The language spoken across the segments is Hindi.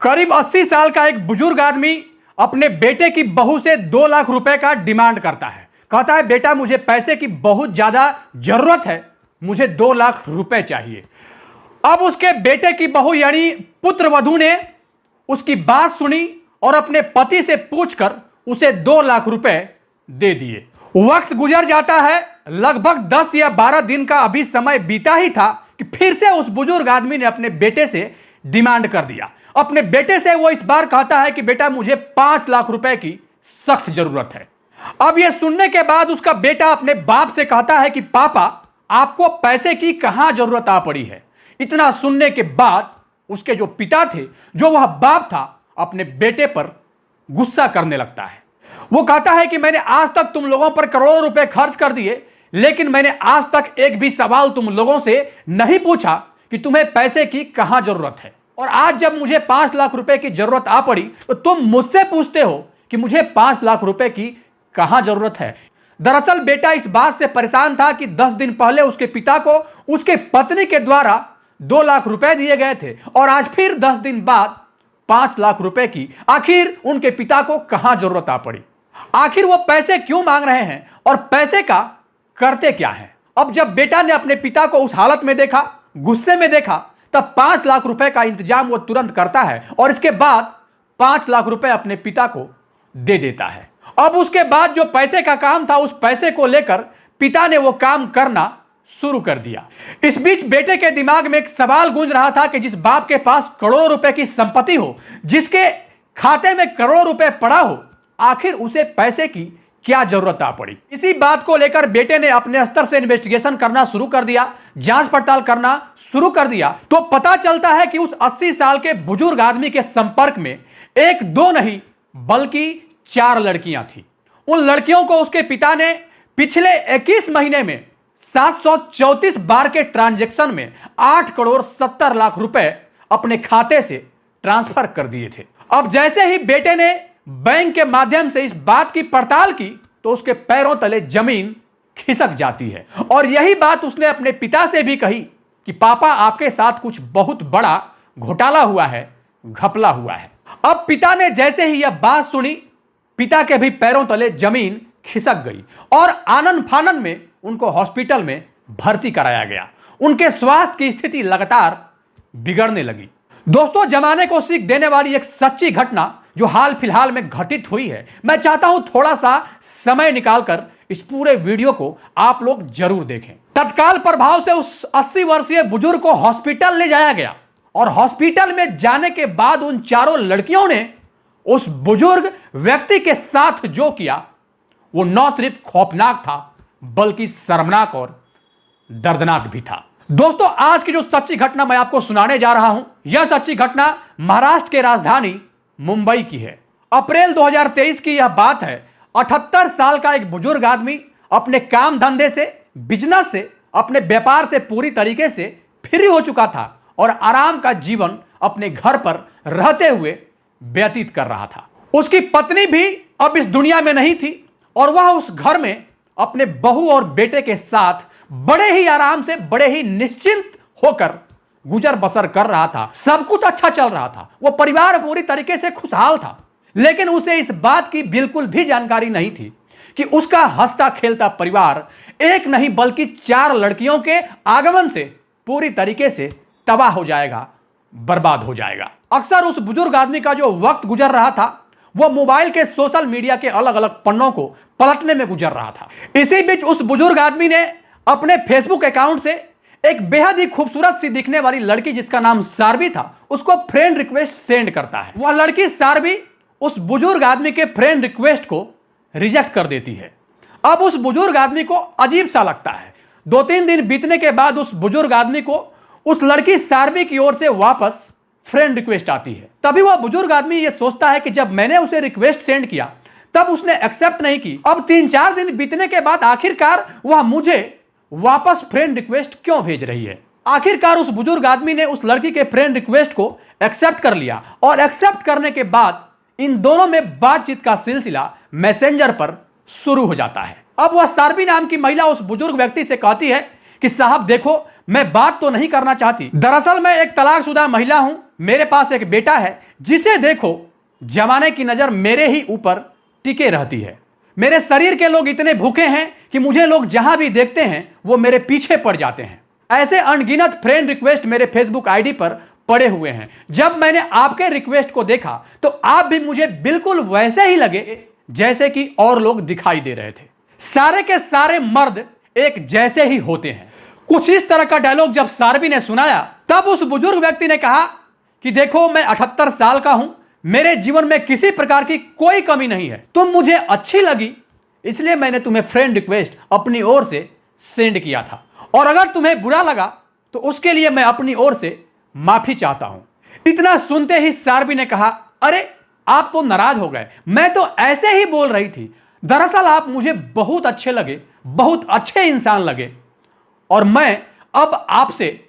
करीब 80 साल का एक बुजुर्ग आदमी अपने बेटे की बहू से 2 लाख रुपए का डिमांड करता है। कहता है, बेटा मुझे पैसे की बहुत ज्यादा जरूरत है, मुझे 2 लाख रुपए चाहिए। अब उसके बेटे की बहू यानी पुत्र वधू ने उसकी बात सुनी और अपने पति से पूछकर उसे 2 लाख रुपए दे दिए। वक्त गुजर जाता है, लगभग 10 या 12 दिन का अभी समय बीता ही था कि फिर से उस बुजुर्ग आदमी ने अपने बेटे से डिमांड कर दिया। अपने बेटे से वो इस बार कहता है कि बेटा मुझे 5 लाख रुपए की सख्त जरूरत है। अब यह सुनने के बाद उसका बेटा अपने बाप से कहता है कि पापा आपको पैसे की कहां जरूरत आ पड़ी है। इतना सुनने के बाद उसके जो पिता थे, जो वह बाप था, अपने बेटे पर गुस्सा करने लगता है। वो कहता है कि मैंने आज तक तुम लोगों पर करोड़ों रुपए खर्च कर दिए, लेकिन मैंने आज तक एक भी सवाल तुम लोगों से नहीं पूछा कि तुम्हें पैसे की कहां जरूरत है। और आज जब मुझे 5 लाख रुपए की जरूरत आ पड़ी तो तुम मुझसे पूछते हो कि मुझे 5 लाख रुपए की कहां जरूरत है। दरअसल बेटा इस बात से परेशान था कि 10 दिन पहले उसके पिता को उसके पत्नी के द्वारा 2 लाख रुपए दिए गए थे और आज फिर 10 दिन बाद 5 लाख रुपए की आखिर उनके पिता को कहां जरूरत आ पड़ी। आखिर वो पैसे क्यों मांग रहे हैं और पैसे का करते क्या है। अब जब बेटा ने अपने पिता को उस हालत में देखा, गुस्से में देखा, तब 5 लाख रुपए का इंतजाम वो तुरंत करता है और इसके बाद 5 लाख रुपए अपने पिता को दे देता है। अब उसके बाद जो पैसे का काम था, उस पैसे को लेकर पिता ने वो काम करना शुरू कर दिया। इस बीच बेटे के दिमाग में एक सवाल गूंज रहा था कि जिस बाप के पास करोड़ों रुपए की संपत्ति हो, जिसके खाते में करोड़ों रुपए पड़ा हो, आखिर उसे पैसे की क्या जरूरत आ पड़ी। इसी बात को लेकर बेटे ने अपने स्तर से इन्वेस्टिगेशन करना शुरू कर दिया, जांच पड़ताल करना शुरू कर दिया। तो पता चलता है कि उस 80 साल के बुजुर्ग आदमी के संपर्क में 1-2 नहीं बल्कि 4 लड़कियां थी। उन लड़कियों को उसके पिता ने पिछले 21 महीने में 734 बार के ट्रांजैक्शन में 8 करोड़ 70 लाख रुपए अपने खाते से ट्रांसफर कर दिए थे। अब जैसे ही बेटे ने बैंक के माध्यम से इस बात की पड़ताल की तो उसके पैरों तले जमीन खिसक जाती है और यही बात उसने अपने पिता से भी कही कि पापा आपके साथ कुछ बहुत बड़ा घोटाला हुआ है, घपला हुआ है। अब पिता ने जैसे ही यह बात सुनी, पिता के भी पैरों तले जमीन खिसक गई और आनन फानन में उनको हॉस्पिटल में भर्ती कराया गया। उनके स्वास्थ्य की स्थिति लगातार बिगड़ने लगी। दोस्तों, जमाने को सीख देने वाली एक सच्ची घटना जो हाल फिलहाल में घटित हुई है। मैं चाहता हूं थोड़ा सा समय निकालकर इस पूरे वीडियो को आप लोग जरूर देखें। तत्काल प्रभाव से उस 80 वर्षीय बुजुर्ग को हॉस्पिटल ले जाया गया और हॉस्पिटल में जाने के बाद उन 4 लड़कियों ने उस बुजुर्ग व्यक्ति के साथ जो किया वो न सिर्फ खौफनाक था बल्कि शर्मनाक और दर्दनाक भी था। दोस्तों, आज की जो सच्ची घटना मैं आपको सुनाने जा रहा हूं, यह सच्ची घटना महाराष्ट्र के राजधानी मुंबई की है। अप्रैल 2023 की यह बात है। 78 साल का एक बुजुर्ग आदमी अपने काम धंधे से, बिजनेस से, अपने व्यापार से पूरी तरीके से फ्री हो चुका था और आराम का जीवन अपने घर पर रहते हुए व्यतीत कर रहा था। उसकी पत्नी भी अब इस दुनिया में नहीं थी और वह उस घर में अपने बहू और बेटे के साथ बड़े ही आराम से, बड़े ही निश्चिंत होकर गुजर बसर कर रहा था। सब कुछ अच्छा चल रहा था, वो परिवार पूरी तरीके से खुशहाल था। लेकिन उसे इस बात की बिल्कुल भी जानकारी नहीं थी कि उसका हंसता खेलता परिवार एक नहीं बल्कि 4 लड़कियों के आगमन से पूरी तरीके से तबाह हो जाएगा, बर्बाद हो जाएगा। अक्सर उस बुजुर्ग आदमी का जो वक्त गुजर रहा था वो मोबाइल के सोशल मीडिया के अलग अलग पन्नों को पलटने में गुजर रहा था। इसी बीच उस बुजुर्ग आदमी ने अपने फेसबुक अकाउंट से एक बेहद ही खूबसूरत सी दिखने वाली लड़की जिसका नाम सारवी था, उसको फ्रेंड रिक्वेस्ट सेंड करता है। वह लड़की सारवी उस बुजुर्ग आदमी के फ्रेंड रिक्वेस्ट को रिजेक्ट कर देती है। अब उस बुजुर्ग आदमी को अजीब सा लगता है। 2-3 दिन बीतने के बाद उस बुजुर्ग आदमी को उस लड़की सारवी की ओर से वापस फ्रेंड रिक्वेस्ट आती है। तभी वह बुजुर्ग आदमी यह सोचता है कि जब मैंने उसे रिक्वेस्ट सेंड किया तब उसने एक्सेप्ट नहीं की। अब 3-4 दिन बीतने के बाद आखिरकार वह मुझे वापस फ्रेंड रिक्वेस्ट क्यों भेज रही है। आखिरकार उस बुजुर्ग आदमी ने उस लड़की के फ्रेंड रिक्वेस्ट को एक्सेप्ट कर लिया और एक्सेप्ट करने के बाद इन दोनों में बातचीत का सिलसिला मैसेंजर पर शुरू हो जाता है। अब वह सारवी नाम की महिला उस बुजुर्ग व्यक्ति से कहती है कि साहब देखो, मैं बात तो नहीं करना चाहती, दरअसल मैं एक तलाकशुदा महिला हूं, मेरे पास एक बेटा है जिसे देखो जमाने की नजर मेरे ही ऊपर टिके रहती है। मेरे शरीर के लोग इतने भूखे हैं कि मुझे लोग जहां भी देखते हैं वो मेरे पीछे पड़ जाते हैं। ऐसे अनगिनत फ्रेंड रिक्वेस्ट मेरे फेसबुक आईडी पर पड़े हुए हैं। जब मैंने आपके रिक्वेस्ट को देखा तो आप भी मुझे बिल्कुल वैसे ही लगे जैसे कि और लोग दिखाई दे रहे थे। सारे के सारे मर्द एक जैसे ही होते हैं। कुछ इस तरह का डायलॉग जब सारबी ने सुनाया तब उस बुजुर्ग व्यक्ति ने कहा कि देखो, मैं 78 साल का हूं, मेरे जीवन में किसी प्रकार की कोई कमी नहीं है, तुम मुझे अच्छी लगी इसलिए मैंने तुम्हें फ्रेंड रिक्वेस्ट अपनी ओर से सेंड किया था, और अगर तुम्हें बुरा लगा तो उसके लिए मैं अपनी ओर से माफी चाहता हूं। इतना सुनते ही सारबी ने कहा, अरे आप तो नाराज हो गए, मैं तो ऐसे ही बोल रही थी, दरअसल आप मुझे बहुत अच्छे लगे, बहुत अच्छे इंसान लगे, और मैं अब आपसे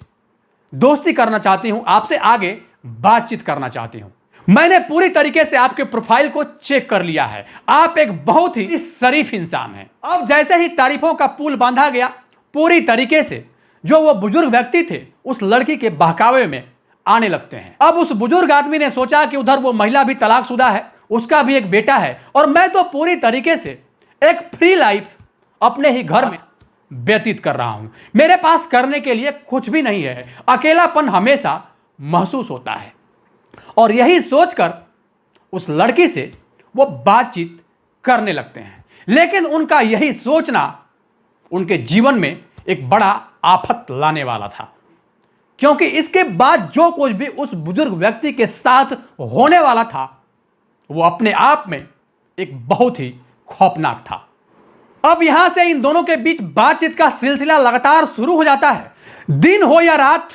दोस्ती करना चाहती हूं, आपसे आगे बातचीत करना चाहती हूं। मैंने पूरी तरीके से आपके प्रोफाइल को चेक कर लिया है, आप एक बहुत ही शरीफ इंसान हैं। अब जैसे ही तारीफों का पुल बांधा गया, पूरी तरीके से जो वो बुजुर्ग व्यक्ति थे उस लड़की के बहकावे में आने लगते हैं। अब उस बुजुर्ग आदमी ने सोचा कि उधर वो महिला भी तलाकशुदा है, उसका भी एक बेटा है, और मैं तो पूरी तरीके से एक फ्री लाइफ अपने ही घर में व्यतीत कर रहा हूं, मेरे पास करने के लिए कुछ भी नहीं है, अकेलापन हमेशा महसूस होता है। और यही सोचकर उस लड़की से वो बातचीत करने लगते हैं। लेकिन उनका यही सोचना उनके जीवन में एक बड़ा आफत लाने वाला था, क्योंकि इसके बाद जो कुछ भी उस बुजुर्ग व्यक्ति के साथ होने वाला था वो अपने आप में एक बहुत ही खौफनाक था। अब यहां से इन दोनों के बीच बातचीत का सिलसिला लगातार शुरू हो जाता है। दिन हो या रात,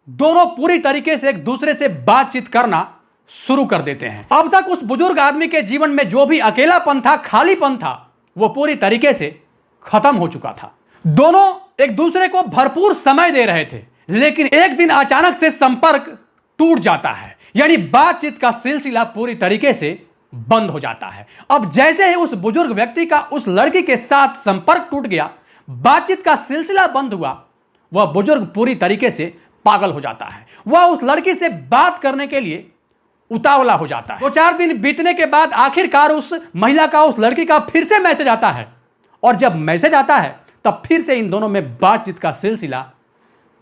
दोनों पूरी तरीके से एक दूसरे से बातचीत करना शुरू कर देते हैं। अब तक उस बुजुर्ग आदमी के जीवन में जो भी अकेलापन था, खालीपन था, वो पूरी तरीके से खत्म हो चुका था। दोनों एक दूसरे को भरपूर समय दे रहे थे, लेकिन एक दिन अचानक से संपर्क टूट जाता है, यानी बातचीत का सिलसिला पूरी तरीके से बंद हो जाता है। अब जैसे ही उस बुजुर्ग व्यक्ति का उस लड़की के साथ संपर्क टूट गया, बातचीत का सिलसिला बंद हुआ, वह बुजुर्ग पूरी तरीके से पागल हो जाता है। वह उस लड़की से बात करने के लिए उतावला हो जाता है। 2-4 दिन बीतने के बाद आखिरकार उस महिला का उस लड़की का फिर से मैसेज आता है, और जब मैसेज आता है तब फिर से इन दोनों में बातचीत का सिलसिला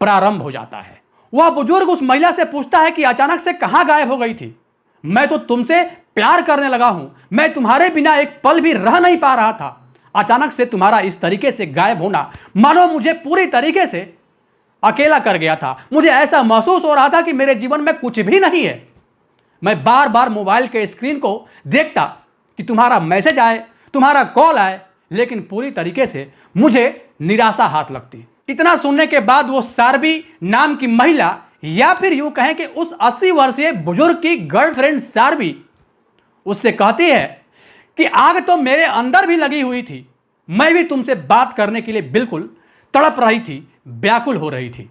प्रारंभ हो जाता है। वह बुजुर्ग उस महिला से पूछता है कि अचानक से कहां गायब हो गई थी, मैं तो तुमसे प्यार करने लगा हूं, मैं तुम्हारे बिना एक पल भी रह नहीं पा रहा था, अचानक से तुम्हारा इस तरीके से गायब होना मानो मुझे पूरी तरीके से अकेला कर गया था। मुझे ऐसा महसूस हो रहा था कि मेरे जीवन में कुछ भी नहीं है। मैं बार बार मोबाइल के स्क्रीन को देखता कि तुम्हारा मैसेज आए, तुम्हारा कॉल आए, लेकिन पूरी तरीके से मुझे निराशा हाथ लगती। इतना सुनने के बाद वो सारबी नाम की महिला, या फिर यूं कहें कि उस 80 वर्षीय बुजुर्ग की गर्लफ्रेंड सारबी, उससे कहती है कि आग तो मेरे अंदर भी लगी हुई थी, मैं भी तुमसे बात करने के लिए बिल्कुल तड़प रही थी, व्याकुल हो रही थी,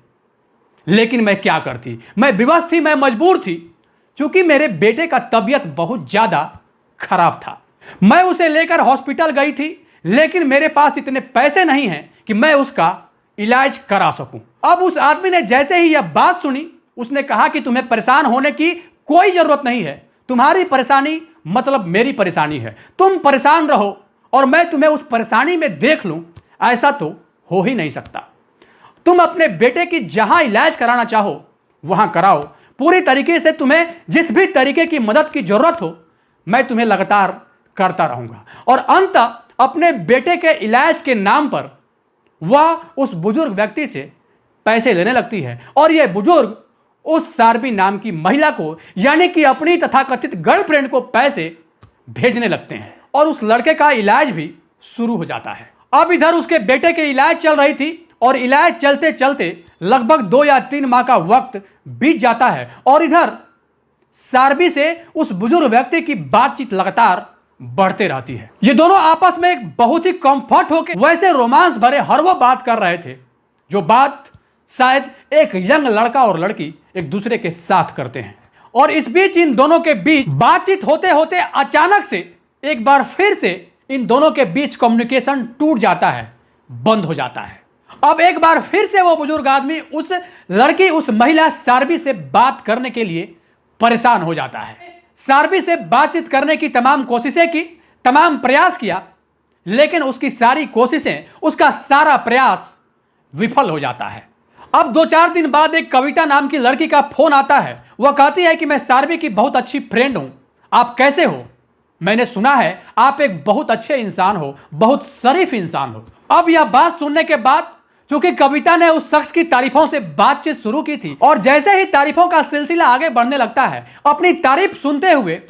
लेकिन मैं क्या करती, मैं विवश थी, मैं मजबूर थी, क्योंकि मेरे बेटे का तबीयत बहुत ज्यादा खराब था। मैं उसे लेकर हॉस्पिटल गई थी, लेकिन मेरे पास इतने पैसे नहीं हैं कि मैं उसका इलाज करा सकूं। अब उस आदमी ने जैसे ही यह बात सुनी, उसने कहा कि तुम्हें परेशान होने की कोई जरूरत नहीं है, तुम्हारी परेशानी मतलब मेरी परेशानी है, तुम परेशान रहो और मैं तुम्हें उस परेशानी में देख लूं, ऐसा तो हो ही नहीं सकता। तुम अपने बेटे की जहां इलाज कराना चाहो वहां कराओ, पूरी तरीके से तुम्हें जिस भी तरीके की मदद की जरूरत हो मैं तुम्हें लगातार करता रहूंगा। और अंत अपने बेटे के इलाज के नाम पर वह उस बुजुर्ग व्यक्ति से पैसे लेने लगती है, और यह बुजुर्ग उस सारबी नाम की महिला को, यानी कि अपनी तथाकथित गर्लफ्रेंड को पैसे भेजने लगते हैं, और उस लड़के का इलाज भी शुरू हो जाता है। अब इधर उसके बेटे के इलाज चल रही थी, और इलाज चलते चलते लगभग 2 या 3 माह का वक्त बीत जाता है, और इधर सारबी से उस बुजुर्ग व्यक्ति की बातचीत लगातार बढ़ते रहती है। ये दोनों आपस में एक बहुत ही कंफर्ट होकर वैसे रोमांस भरे हर वो बात कर रहे थे जो बात शायद एक यंग लड़का और लड़की एक दूसरे के साथ करते हैं। और इस बीच इन दोनों के बीच बातचीत होते होते अचानक से एक बार फिर से इन दोनों के बीच कम्युनिकेशन टूट जाता है, बंद हो जाता है। अब एक बार फिर से वो बुजुर्ग आदमी उस महिला सार्बी से बात करने के लिए परेशान हो जाता है। सार्बी से बातचीत करने की तमाम कोशिशें की, तमाम प्रयास किया, लेकिन उसकी सारी कोशिशें, उसका सारा प्रयास विफल हो जाता है। अब 2-4 दिन बाद एक कविता नाम की लड़की का फोन आता है। वह कहती है कि मैं सार्बी की बहुत अच्छी फ्रेंड हूं, आप कैसे हो? मैंने सुना है आप एक बहुत अच्छे इंसान हो, बहुत शरीफ इंसान हो। अब यह बात सुनने के बाद, चूंकि कविता ने उस शख्स की तारीफों से बातचीत शुरू की थी और जैसे ही तारीफों का सिलसिला आगे बढ़ने लगता है, अपनी तारीफ सुनते हुए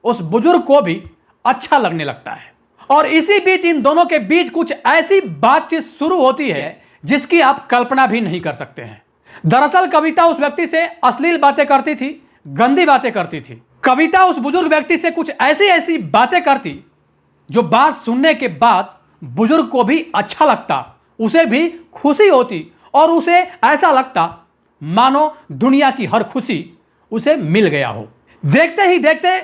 उस बुजुर्ग को भी अच्छा लगने लगता है। और इसी बीच इन दोनों के बीच कुछ ऐसी बातचीत शुरू होती है जिसकी आप कल्पना भी नहीं कर सकते हैं। दरअसल कविता उस व्यक्ति से अश्लील बातें करती थी, गंदी बातें करती थी। कविता उस बुजुर्ग व्यक्ति से कुछ ऐसी ऐसी बातें करती जो बात सुनने के बाद बुजुर्ग को भी अच्छा लगता, उसे भी खुशी होती और उसे ऐसा लगता मानो दुनिया की हर खुशी उसे मिल गया हो। देखते ही देखते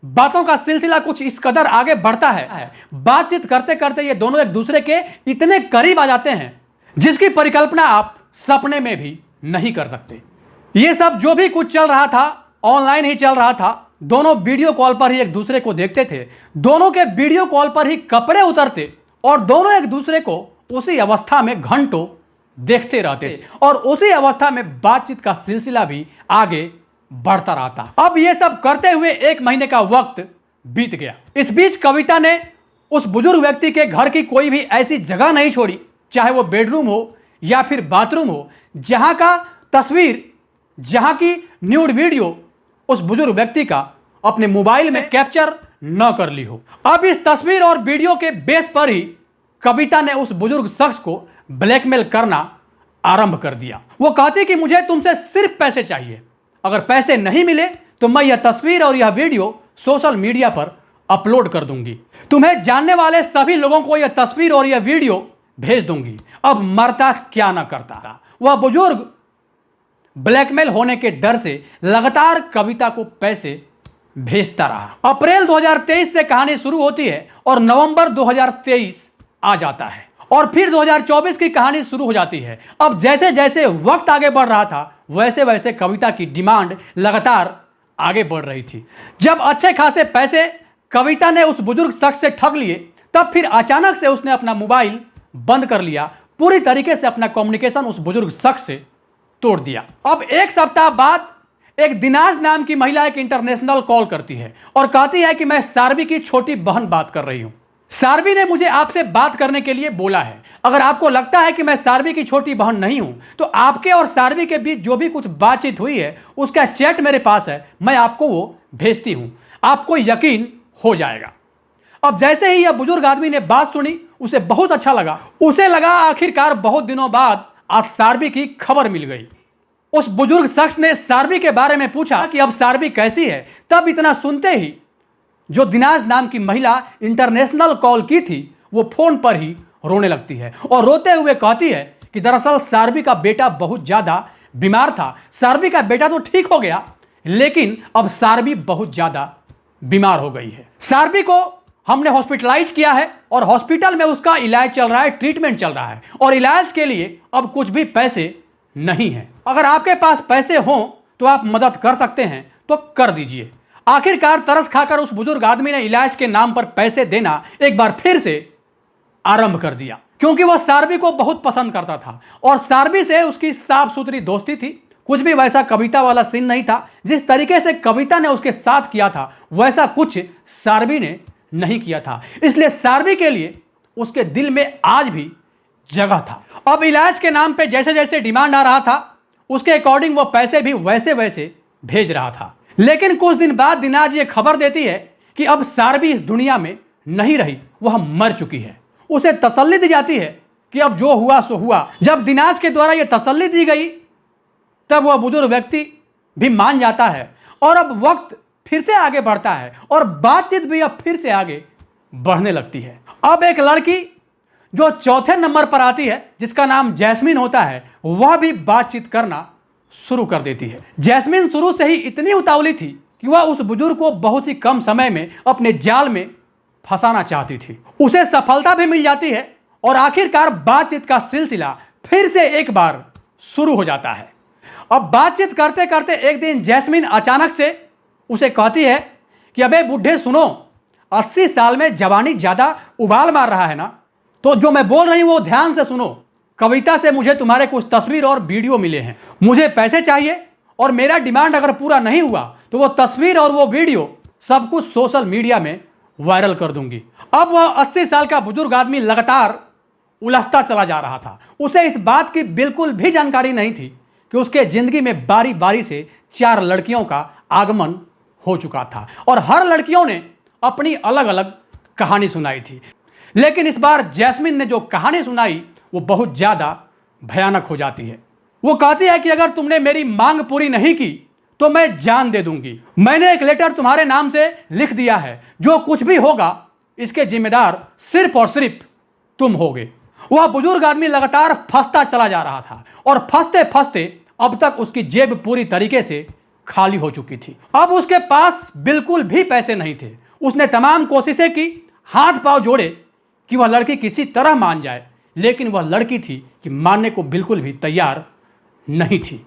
बातों का सिलसिला कुछ इस कदर आगे बढ़ता है, बातचीत करते करते ये दोनों एक दूसरे के इतने करीब आ जाते हैं जिसकी परिकल्पना आप सपने में भी नहीं कर सकते। ये सब जो भी कुछ चल रहा था ऑनलाइन ही चल रहा था। दोनों वीडियो कॉल पर ही एक दूसरे को देखते थे, दोनों के वीडियो कॉल पर ही कपड़े उतरते और दोनों एक दूसरे को उसी अवस्था में घंटों देखते रहते थे और उसी अवस्था में बातचीत का सिलसिला भी आगे बढ़ता रहता। अब ये सब करते हुए 1 महीने का वक्त बीत गया। इस बीच कविता ने उस बुजुर्ग व्यक्ति के घर की कोई भी ऐसी जगह नहीं छोड़ी, चाहे वो बेडरूम हो या फिर बाथरूम हो, जहां का तस्वीर, जहां की न्यूड वीडियो उस बुजुर्ग व्यक्ति का अपने मोबाइल में कैप्चर न कर ली हो। अब इस तस्वीर और वीडियो के बेस पर ही कविता ने उस बुजुर्ग शख्स को ब्लैकमेल करना आरंभ कर दिया। वो कहती कि मुझे तुमसे सिर्फ पैसे चाहिए, अगर पैसे नहीं मिले तो मैं यह तस्वीर और यह वीडियो सोशल मीडिया पर अपलोड कर दूंगी, तुम्हें जानने वाले सभी लोगों को यह तस्वीर और यह वीडियो भेज दूंगी। अब मरता क्या ना करता। वह बुजुर्ग ब्लैकमेल होने के डर से लगातार कविता को पैसे भेजता रहा। अप्रैल 2023 से कहानी शुरू होती है और नवंबर 2023 आ जाता है और फिर 2024 की कहानी शुरू हो जाती है। अब जैसे जैसे वक्त आगे बढ़ रहा था वैसे वैसे कविता की डिमांड लगातार आगे बढ़ रही थी। जब अच्छे खासे पैसे कविता ने उस बुजुर्ग शख्स से ठग लिए, तब फिर अचानक से उसने अपना मोबाइल बंद कर लिया, पूरी तरीके से अपना कम्युनिकेशन उस बुजुर्ग शख्स से तोड़ दिया। अब 1 सप्ताह बाद एक दिनाज नाम की महिला एक इंटरनेशनल कॉल करती है और कहती है कि मैं सार्बी की छोटी बहन बात कर रही हूं। सार्बी ने मुझे आपसे बात करने के लिए बोला है। अगर आपको लगता है कि मैं सार्बी की छोटी बहन नहीं हूं तो आपके और सार्बी के बीच जो भी कुछ बातचीत हुई है उसका चैट मेरे पास है, मैं आपको वो भेजती हूं, आपको यकीन हो जाएगा। अब जैसे ही यह बुजुर्ग आदमी ने बात सुनी उसे बहुत अच्छा लगा। उसे लगा आखिरकार बहुत दिनों बाद आज सार्बी की खबर मिल गई। उस बुजुर्ग शख्स ने सार्बी के बारे में पूछा कि अब सार्बी कैसी है। तब इतना सुनते ही जो दिनाज नाम की महिला इंटरनेशनल कॉल की थी वो फोन पर ही रोने लगती है और रोते हुए कहती है कि दरअसल सार्बी का बेटा बहुत ज्यादा बीमार था। सार्बी का बेटा तो ठीक हो गया लेकिन अब सार्बी बहुत ज्यादा बीमार हो गई है। सार्बी को हमने हॉस्पिटलाइज किया है और हॉस्पिटल में उसका इलाज चल रहा है, ट्रीटमेंट चल रहा है और इलाज के लिए अब कुछ भी पैसे नहीं है। अगर आपके पास पैसे हों तो आप मदद कर सकते हैं तो कर दीजिए। आखिरकार तरस खाकर उस बुजुर्ग आदमी ने इलाज के नाम पर पैसे देना एक बार फिर से आरंभ कर दिया, क्योंकि वह सार्बी को बहुत पसंद करता था और सार्बी से उसकी साफ सुथरी दोस्ती थी। कुछ भी वैसा कविता वाला सीन नहीं था। जिस तरीके से कविता ने उसके साथ किया था वैसा कुछ सार्बी ने नहीं किया था, इसलिए सार्बी के लिए उसके दिल में आज भी जगह था। अब इलाज के नाम पे जैसे जैसे डिमांड आ रहा था उसके अकॉर्डिंग वो पैसे भी वैसे वैसे भेज रहा था। लेकिन कुछ दिन बाद दिनाज ये खबर देती है कि अब सार्बी इस दुनिया में नहीं रही, वह मर चुकी है। उसे तसल्ली दी जाती है कि अब जो हुआ सो हुआ। जब दिनाज के द्वारा यह तसल्ली दी गई तब वह बुजुर्ग व्यक्ति भी मान जाता है और अब वक्त फिर से आगे बढ़ता है और बातचीत भी अब फिर से आगे बढ़ने लगती है। अब एक लड़की जो 4थे नंबर पर आती है जिसका नाम जैस्मीन होता है वह भी बातचीत करना शुरू कर देती है। जैस्मीन शुरू से ही इतनी उतावली थी कि वह उस बुजुर्ग को बहुत ही कम समय में अपने जाल में फंसाना चाहती थी। उसे सफलता भी मिल जाती है और आखिरकार बातचीत का सिलसिला फिर से एक बार शुरू हो जाता है। अब बातचीत करते करते एक दिन जैस्मिन अचानक से उसे कहती है कि अबे बुढ़े सुनो, 80 साल में जवानी ज्यादा उबाल मार रहा है ना, तो जो मैं बोल रही हूं वो ध्यान से सुनो। कविता से मुझे तुम्हारे कुछ तस्वीर और वीडियो मिले हैं, मुझे पैसे चाहिए और मेरा डिमांड अगर पूरा नहीं हुआ तो वो तस्वीर और वो वीडियो सब कुछ सोशल मीडिया में वायरल कर दूंगी। अब वह 80 साल का बुजुर्ग आदमी लगातार उलझता चला जा रहा था। उसे इस बात की बिल्कुल भी जानकारी नहीं थी कि उसके जिंदगी में बारी बारी से 4 लड़कियों का आगमन हो चुका था और हर लड़कियों ने अपनी अलग अलग कहानी सुनाई थी। लेकिन इस बार जैस्मिन ने जो कहानी सुनाई वो बहुत ज्यादा भयानक हो जाती है। वो कहती है कि अगर तुमने मेरी मांग पूरी नहीं की तो मैं जान दे दूंगी। मैंने एक लेटर तुम्हारे नाम से लिख दिया है, जो कुछ भी होगा इसके जिम्मेदार सिर्फ और सिर्फ तुम होगे। वह बुजुर्ग आदमी लगातार फंसता चला जा रहा था और फंसते फंसते अब तक उसकी जेब पूरी तरीके से खाली हो चुकी थी। अब उसके पास बिल्कुल भी पैसे नहीं थे। उसने तमाम कोशिशें की, हाथ पांव जोड़े कि वह लड़की किसी तरह मान जाए, लेकिन वह लड़की थी कि मानने को बिल्कुल भी तैयार नहीं थी।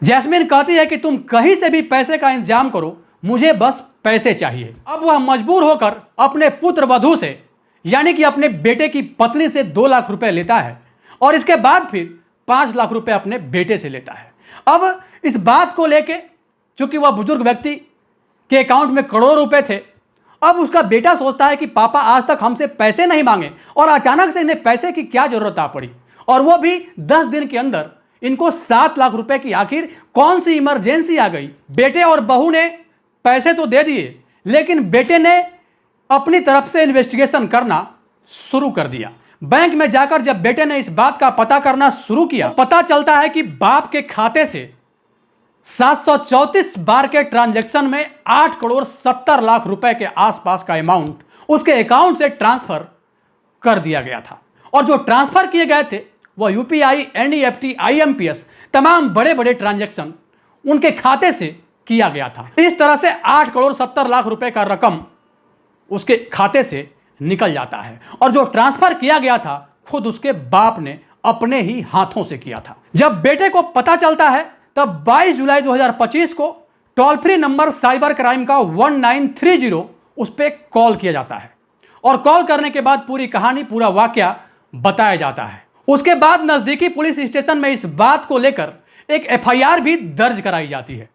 जैस्मिन कहती है कि तुम कहीं से भी पैसे का इंतजाम करो, मुझे बस पैसे चाहिए। अब वह मजबूर होकर अपने पुत्र वधू से यानी कि अपने बेटे की पत्नी से 2 लाख रुपए लेता है और इसके बाद फिर 5 लाख रुपए अपने बेटे से लेता है। अब इस बात को लेके, चूंकि वह बुजुर्ग व्यक्ति के अकाउंट में करोड़ों रुपए थे, अब उसका बेटा सोचता है कि पापा आज तक हमसे पैसे नहीं मांगे और अचानक से इन्हें पैसे की क्या जरूरत आ पड़ी, और वो भी 10 दिन के अंदर इनको 7 लाख रुपए की आखिर कौन सी इमरजेंसी आ गई। बेटे और बहू ने पैसे तो दे दिए, लेकिन बेटे ने अपनी तरफ से इन्वेस्टिगेशन करना शुरू कर दिया। बैंक में जाकर जब बेटे ने इस बात का पता करना शुरू किया, पता चलता है कि बाप के खाते से 734 बार के ट्रांजैक्शन में 8 करोड़ 70 लाख रुपए के आसपास का अमाउंट उसके अकाउंट से ट्रांसफर कर दिया गया था। और जो ट्रांसफर किए गए थे वह यूपीआई, एनईएफटी, आईएमपीएस, तमाम बड़े बड़े ट्रांजैक्शन उनके खाते से किया गया था। इस तरह से 8 करोड़ 70 लाख रुपए का रकम उसके खाते से निकल जाता है और जो ट्रांसफर किया गया था खुद उसके बाप ने अपने ही हाथों से किया था। जब बेटे को पता चलता है तब 22 जुलाई 2025 को toll free number cyber crime का 1930 उस पर कॉल किया जाता है और कॉल करने के बाद पूरी कहानी, पूरा वाकया बताया जाता है। उसके बाद नजदीकी पुलिस स्टेशन में इस बात को लेकर एक एफआईआर भी दर्ज कराई जाती है।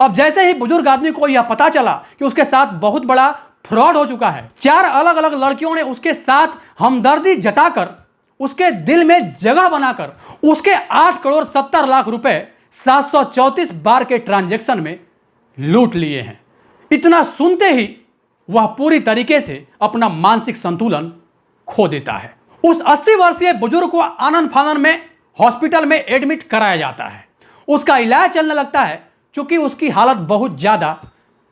अब जैसे ही बुजुर्ग आदमी को यह पता चला कि उसके साथ बहुत बड़ा फ्रॉड हो चुका है, 4 अलग अलग लड़कियों ने उसके साथ हमदर्दी जताकर, उसके दिल में जगह बनाकर उसके 8 करोड़ 70 लाख रुपए 734 बार के ट्रांजैक्शन में लूट लिए हैं। इतना सुनते ही वह पूरी तरीके से अपना मानसिक संतुलन खो देता है। उस 80 वर्षीय बुजुर्ग को आनंद फानन में हॉस्पिटल में एडमिट कराया जाता है। उसका इलाज चलने लगता है, चूंकि उसकी हालत बहुत ज्यादा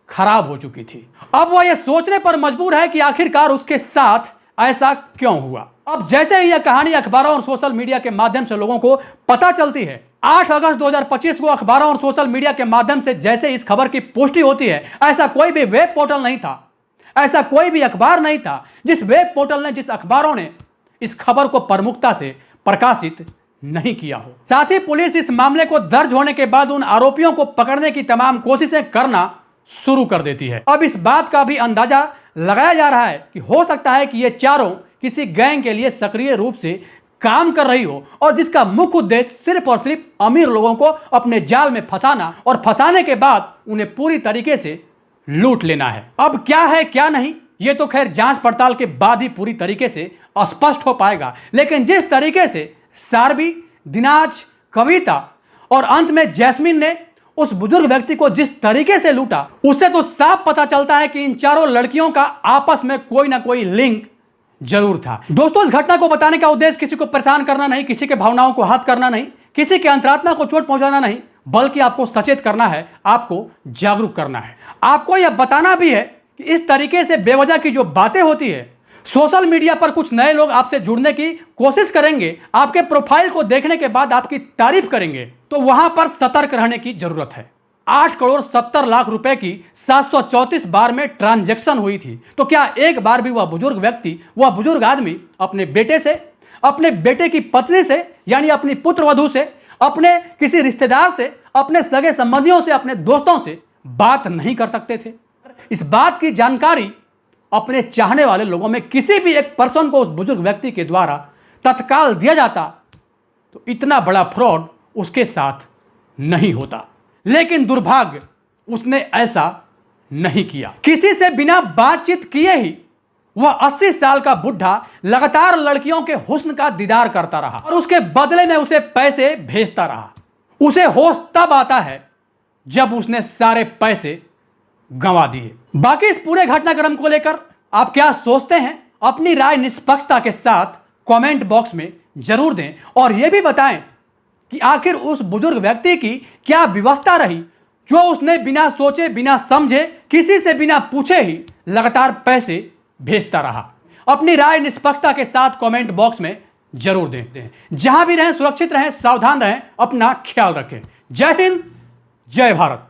खराब हो चुकी थी। अब वह यह सोचने पर मजबूर है कि आखिरकार उसके साथ ऐसा क्यों हुआ। अब जैसे ही यह कहानी अखबारों और सोशल मीडिया के माध्यम से लोगों को पता चलती है, 8 अगस्त 2025 को अखबारों और सोशल मीडिया के माध्यम से जैसे इस खबर की पुष्टि होती है, ऐसा कोई भी वेब पोर्टल नहीं था, ऐसा कोई भी अखबार नहीं था जिस वेब पोर्टल ने, जिस अखबारों ने इस खबर को प्रमुखता से प्रकाशित नहीं किया हो। साथ ही पुलिस इस मामले को दर्ज होने के बाद उन आरोपियों को पकड़ने की तमाम कोशिशें करना शुरू कर देती है। अब इस बात का भी अंदाजा लगाया जा रहा है कि हो सकता है कि ये चारों किसी गैंग के लिए सक्रिय रूप से काम कर रही हो और जिसका मुख्य उद्देश्य सिर्फ और सिर्फ अमीर लोगों को अपने जाल में फंसाना और फंसाने के बाद उन्हें पूरी तरीके से लूट लेना है। अब क्या है क्या नहीं, ये तो खैर जांच पड़ताल के बाद ही पूरी तरीके से स्पष्ट हो पाएगा। लेकिन जिस तरीके से सारवी, दिनाज, कविता और अंत में जैस्मिन ने उस बुजुर्ग व्यक्ति को जिस तरीके से लूटा, उससे तो साफ पता चलता है कि इन चारों लड़कियों का आपस में कोई ना कोई लिंक जरूर था। दोस्तों, इस घटना को बताने का उद्देश्य किसी को परेशान करना नहीं, किसी के भावनाओं को हत करना नहीं, किसी के अंतरात्मा को चोट पहुंचाना नहीं, बल्कि आपको सचेत करना है, आपको जागरूक करना है। आपको यह बताना भी है कि इस तरीके से बेवजह की जो बातें होती है, सोशल मीडिया पर कुछ नए लोग आपसे जुड़ने की कोशिश करेंगे, आपके प्रोफाइल को देखने के बाद आपकी तारीफ करेंगे, तो वहां पर सतर्क रहने की जरूरत है। 8 करोड़ 70 लाख रुपए की 734 बार में ट्रांजैक्शन हुई थी, तो क्या एक बार भी वह बुजुर्ग व्यक्ति, वह बुजुर्ग आदमी अपने बेटे से, अपने बेटे की पत्नी से यानी अपनी पुत्र वधू से, अपने किसी रिश्तेदार से, अपने सगे संबंधियों से, अपने दोस्तों से बात नहीं कर सकते थे। इस बात की जानकारी अपने चाहने वाले लोगों में किसी भी एक पर्सन को उस बुजुर्ग व्यक्ति के द्वारा तत्काल दिया जाता तो इतना बड़ा फ्रॉड उसके साथ नहीं होता। लेकिन दुर्भाग्य, उसने ऐसा नहीं किया। किसी से बिना बातचीत किए ही वह 80 साल का बुढ़ा लगातार लड़कियों के हुस्न का दीदार करता रहा और उसके बदले में उसे पैसे भेजता रहा। उसे होश तब आता है जब उसने सारे पैसे गंवा दिए। बाकी इस पूरे घटनाक्रम को लेकर आप क्या सोचते हैं? अपनी राय निष्पक्षता के साथ कमेंट बॉक्स में जरूर दें और यह भी बताएं कि आखिर उस बुजुर्ग व्यक्ति की क्या व्यवस्था रही जो उसने बिना सोचे, बिना समझे, किसी से बिना पूछे ही लगातार पैसे भेजता रहा। अपनी राय निष्पक्षता के साथ कमेंट बॉक्स में जरूर दें। जहां भी रहें सुरक्षित रहें, सावधान रहें, अपना ख्याल रखें। जय हिंद, जय भारत।